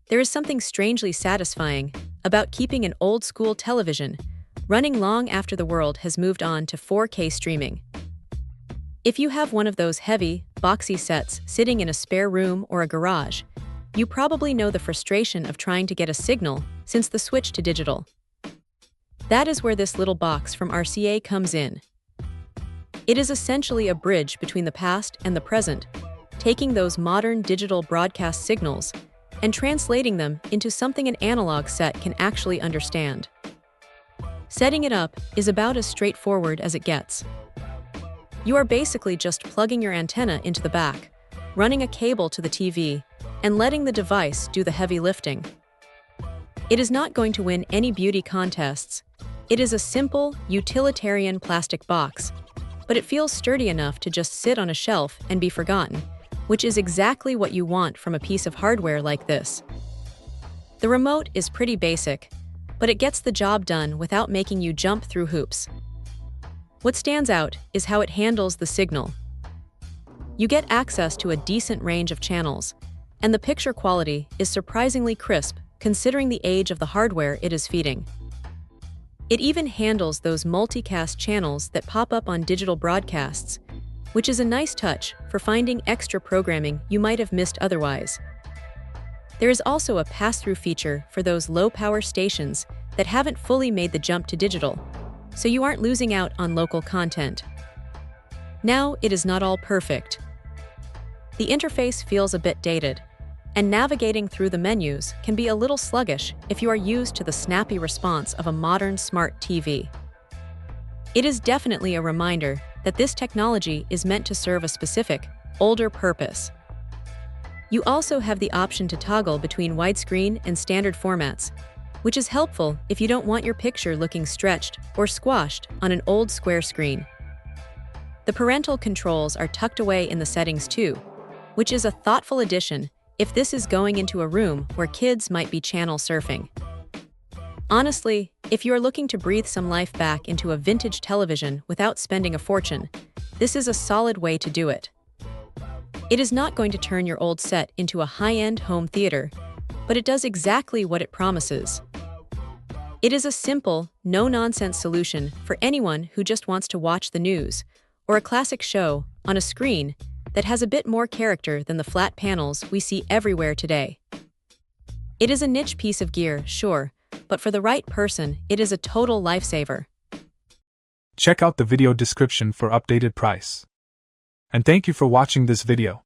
There is something strangely satisfying about keeping an old-school television running long after the world has moved on to 4K streaming. If you have one of those heavy, boxy sets sitting in a spare room or a garage, you probably know the frustration of trying to get a signal since the switch to digital. That is where this little box from RCA comes in. It is essentially a bridge between the past and the present, taking those modern digital broadcast signals and translating them into something an analog set can actually understand. Setting it up is about as straightforward as it gets. You are basically just plugging your antenna into the back, running a cable to the TV, and letting the device do the heavy lifting. It is not going to win any beauty contests. It is a simple, utilitarian plastic box, but it feels sturdy enough to just sit on a shelf and be forgotten, which is exactly what you want from a piece of hardware like this. The remote is pretty basic, but it gets the job done without making you jump through hoops. What stands out is how it handles the signal. You get access to a decent range of channels, and the picture quality is surprisingly crisp considering the age of the hardware it is feeding. It even handles those multicast channels that pop up on digital broadcasts, which is a nice touch for finding extra programming you might have missed otherwise. There is also a pass-through feature for those low-power stations that haven't fully made the jump to digital, so you aren't losing out on local content. Now, it is not all perfect. The interface feels a bit dated, and navigating through the menus can be a little sluggish if you are used to the snappy response of a modern smart TV. It is definitely a reminder that this technology is meant to serve a specific, older purpose. You also have the option to toggle between widescreen and standard formats, which is helpful if you don't want your picture looking stretched or squashed on an old square screen. The parental controls are tucked away in the settings too, which is a thoughtful addition if this is going into a room where kids might be channel surfing. Honestly, if you are looking to breathe some life back into a vintage television without spending a fortune, this is a solid way to do it. It is not going to turn your old set into a high-end home theater, but it does exactly what it promises. It is a simple, no-nonsense solution for anyone who just wants to watch the news or a classic show on a screen that has a bit more character than the flat panels we see everywhere today. It is a niche piece of gear, sure, but for the right person, it is a total lifesaver. Check out the video description for updated price. And thank you for watching this video.